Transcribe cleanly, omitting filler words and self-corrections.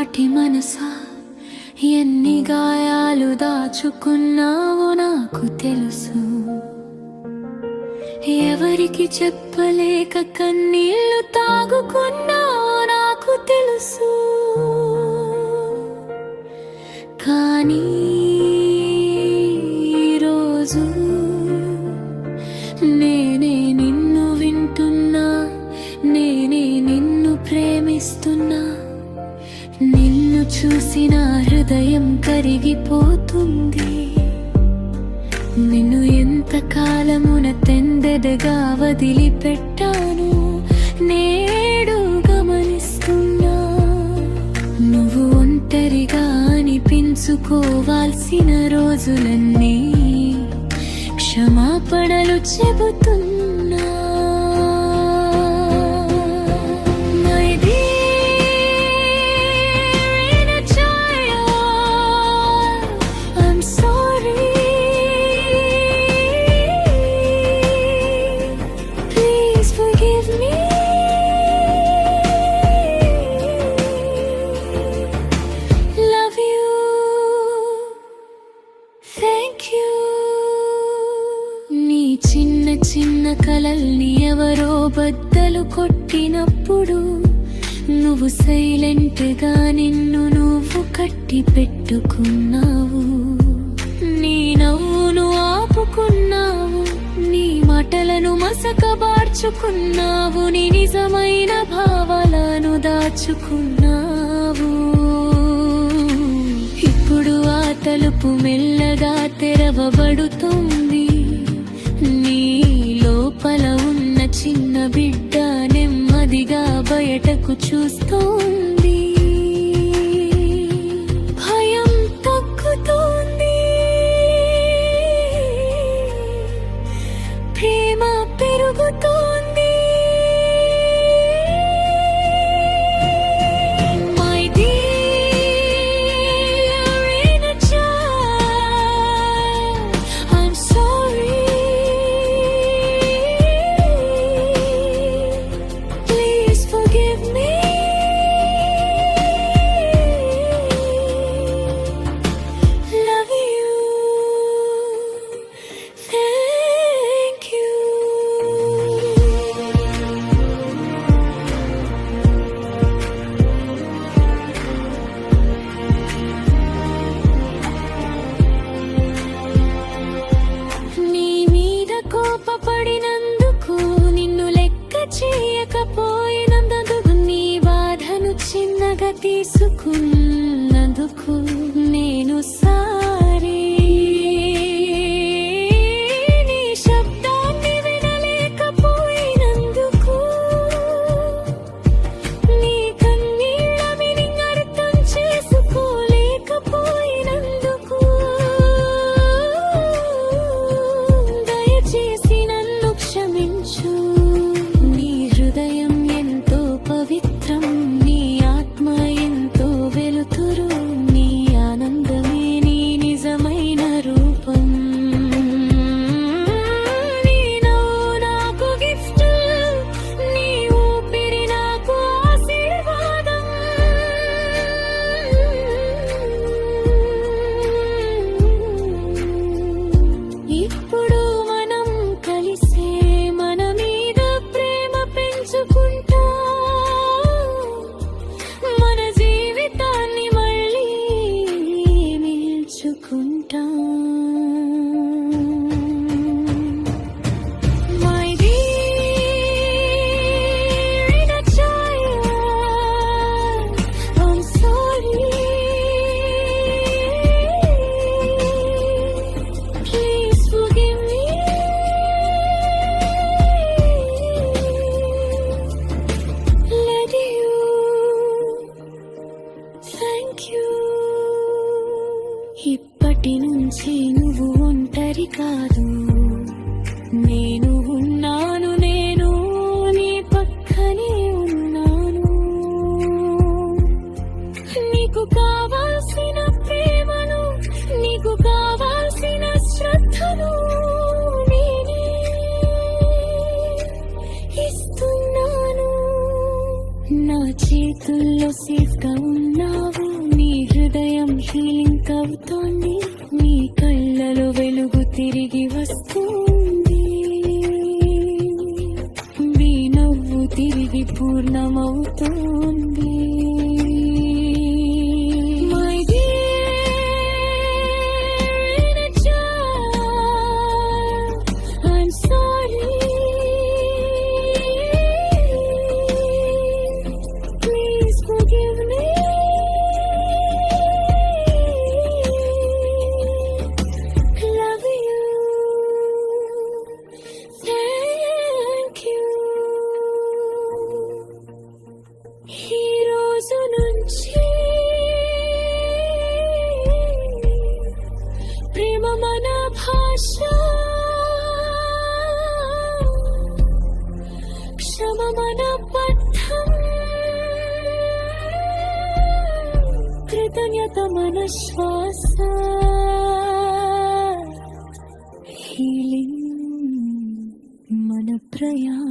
చిన్ననాటి మనసా ఎన్ని గాయాలు దాచుకున్నావో నాకు తెలుసు. ఎవరికి చెప్పలేక కన్నీళ్లు తాగుకున్నావో నాకు తెలుసు. కానీ ఈరోజు నేనే నిన్ను వింటున్నా, నేనే నిన్ను ప్రేమిస్తున్నా. నిన్ను చూసిన హృదయం కరిగిపోతుంది. నిన్ను ఎంతకాలమున తెందెదగా వదిలిపెట్టాను నేడు గమనిస్తున్నా. నువ్వు ఒంటరిగా అనిపించుకోవాల్సిన రోజులన్నీ క్షమాపణలు చెబుతున్నా. చిన్న చిన్న కలల్ని ఎవరో బద్దలు కొట్టినప్పుడు నువ్వు సైలెంట్గా నిన్ను నువ్వు కట్టి పెట్టుకున్నావు. నీ నవ్వును ఆపుకున్నావు, నీ మాటలను మసకబార్చుకున్నావు, నీ నిజమైన భావాలను దాచుకున్నావు. ఇప్పుడు ఆ తలుపు మెల్లగా తెరవబడుతుంది. నీ లోపల ఉన్న చిన్న బిడ్డ నెమ్మదిగా బయటకు చూస్తోంది. భయం తగ్గుతోంది, ప్రేమ పెరుగుతోంది. కోపపడినందుకు, నిన్ను లెక్క చేయకపోయినందుకు, నీ బాధను చిన్నగా తీసుకున్నందుకు నేను సారీ. నీ శబ్దాన్ని వినలేకపోయినందుకు, నీ కన్నీళ్ళ మీనింగ్ అర్థం చేసుకోలేకపోయినందుకు క్షమించు. నీ హృదయం ఎంతో పవిత్రం, నీ ఆత్మ ఎంతో వెలుతురు, నీ ఆనందమే నీ నిజమైన రూపం. నీ నవ్వు నాకు గిఫ్ట్, నీ ఊపిరి నాకు ఆశీర్వాదం. ఇప్పుడు మనం కలిసే మన మీద ప్రేమ పెంచుకుంటా, మన జీవితాన్ని మళ్ళీ నిల్చుకుంటా. ఇప్పటి నుంచి నువ్వు ఒంటరి కాదు, నేను ఉన్నాను, నేను నీ పక్కనే ఉన్నాను. నీకు కావాల్సిన ప్రేమను, నీకు కావాల్సిన శ్రద్ధను నేనే ఇస్తున్నాను. నా చేతుల్లో సేఫ్గా ఉన్నావు. హీలింగ్ అవుతోంది, నీ కళ్ళలో వెలుగు తిరిగి వస్తుంది, మీ నవ్వు తిరిగి పూర్ణమవుతోంది. My dear child, I'm sorry. Please forgive me. Love you. Thank you. ఈ రోజు నుంచి ప్రేమ మన భాష, క్షమ మన పథం, కృతజ్ఞత మన శ్వాస, హీలింగ్ మన ప్రయాణం.